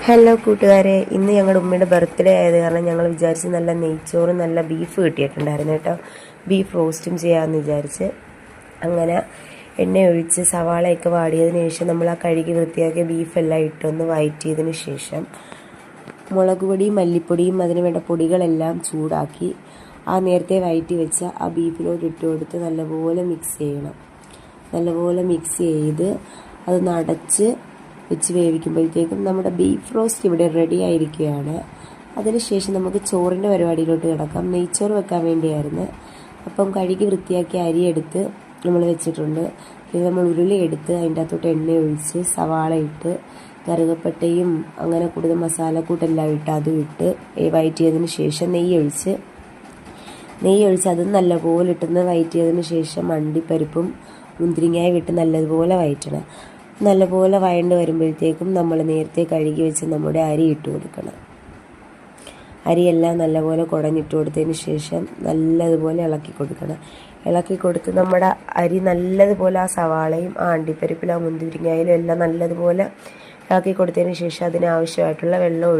Hello കൂട്ടുകാരെ, ഇന്ന് ഞങ്ങളുടെ ഉമ്മയുടെ ബർത്ത്ഡേ ആയത് കാരണം ഞങ്ങൾ വിചാരിച്ച് നല്ല നെയ്ച്ചോറും നല്ല ബീഫ് കിട്ടിയിട്ടുണ്ടായിരുന്നു കേട്ടോ. ബീഫ് റോസ്റ്റും ചെയ്യാമെന്ന് വിചാരിച്ച് അങ്ങനെ എണ്ണ ഒഴിച്ച് സവാളയൊക്കെ വാടിയതിന് ശേഷം നമ്മൾ ആ കഴുകി വൃത്തിയാക്കിയ ബീഫെല്ലാം ഇട്ടൊന്ന് വഴറ്റിയതിന് ശേഷം മുളക് പൊടിയും മല്ലിപ്പൊടിയും അതിന് വേണ്ട പൊടികളെല്ലാം ചൂടാക്കി ആ നേരത്തെ വഴറ്റി വെച്ച ആ ബീഫിലോട്ട് ഇട്ട് കൊടുത്ത് നല്ലപോലെ മിക്സ് ചെയ്യണം. നല്ലപോലെ മിക്സ് ചെയ്ത് അത് അടച്ച് വെച്ച് വേവിക്കുമ്പോഴത്തേക്കും നമ്മുടെ ബീഫ് റോസ്റ്റ് ഇവിടെ റെഡി ആയിരിക്കുകയാണ്. അതിനുശേഷം നമുക്ക് ചോറിൻ്റെ പരിപാടിയിലോട്ട് കിടക്കാം. നെയ്ച്ചോറ് വെക്കാൻ വേണ്ടിയായിരുന്നു. അപ്പം കഴുകി വൃത്തിയാക്കി അരിയെടുത്ത് നമ്മൾ വെച്ചിട്ടുണ്ട്. ഇത് നമ്മൾ ഉരുളി എടുത്ത് അതിൻ്റെ അകത്തോട്ട് എണ്ണ ഒഴിച്ച് സവാള ഇട്ട് കറുകപ്പട്ടയും അങ്ങനെ കൂടുതൽ മസാലക്കൂട്ടെല്ലാം ഇട്ട് അതും ഇട്ട് വഴറ്റിയതിന് ശേഷം നെയ്യ് ഒഴിച്ച് അതും നല്ലപോലെ ഇട്ടുന്ന വഴറ്റിയതിന് ശേഷം അണ്ടിപ്പരിപ്പും മുന്തിരിങ്ങായും ഇട്ട് നല്ലതുപോലെ വഴറ്റണം. നല്ലപോലെ വഴണ്ട് വരുമ്പോഴത്തേക്കും നമ്മൾ നേരത്തെ കഴുകി വെച്ച് നമ്മുടെ അരി ഇട്ട് കൊടുക്കണം. അരിയെല്ലാം നല്ലപോലെ കുടഞ്ഞിട്ട് കൊടുത്തതിന് ശേഷം നല്ലതുപോലെ ഇളക്കി കൊടുക്കണം. ഇളക്കി കൊടുത്ത് നമ്മുടെ അരി നല്ലതുപോലെ ആ സവാളയും ആ അണ്ടിപ്പരിപ്പിലും ആ മുന്തിരിങ്ങയിലും എല്ലാം നല്ലതുപോലെ ഇളക്കി കൊടുത്തതിന് ശേഷം അതിനാവശ്യമായിട്ടുള്ള വെള്ളം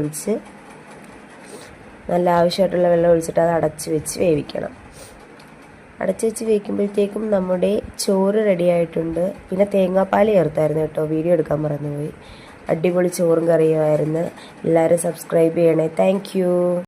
ഒഴിച്ചിട്ട് അത് അടച്ച് വെച്ച് വേവിക്കണം. അടച്ച് വെച്ച് വേവിക്കുമ്പോഴത്തേക്കും നമ്മുടെ ചോറ് റെഡി ആയിട്ടുണ്ട്. പിന്നെ തേങ്ങാപ്പാൽ ചേർത്തായിരുന്നു കേട്ടോ, വീഡിയോ എടുക്കാൻ മറന്നുപോയി. അടിപൊളി ചോറും കറിയുമായിരുന്നു. എല്ലാവരും സബ്സ്ക്രൈബ് ചെയ്യണേ. താങ്ക്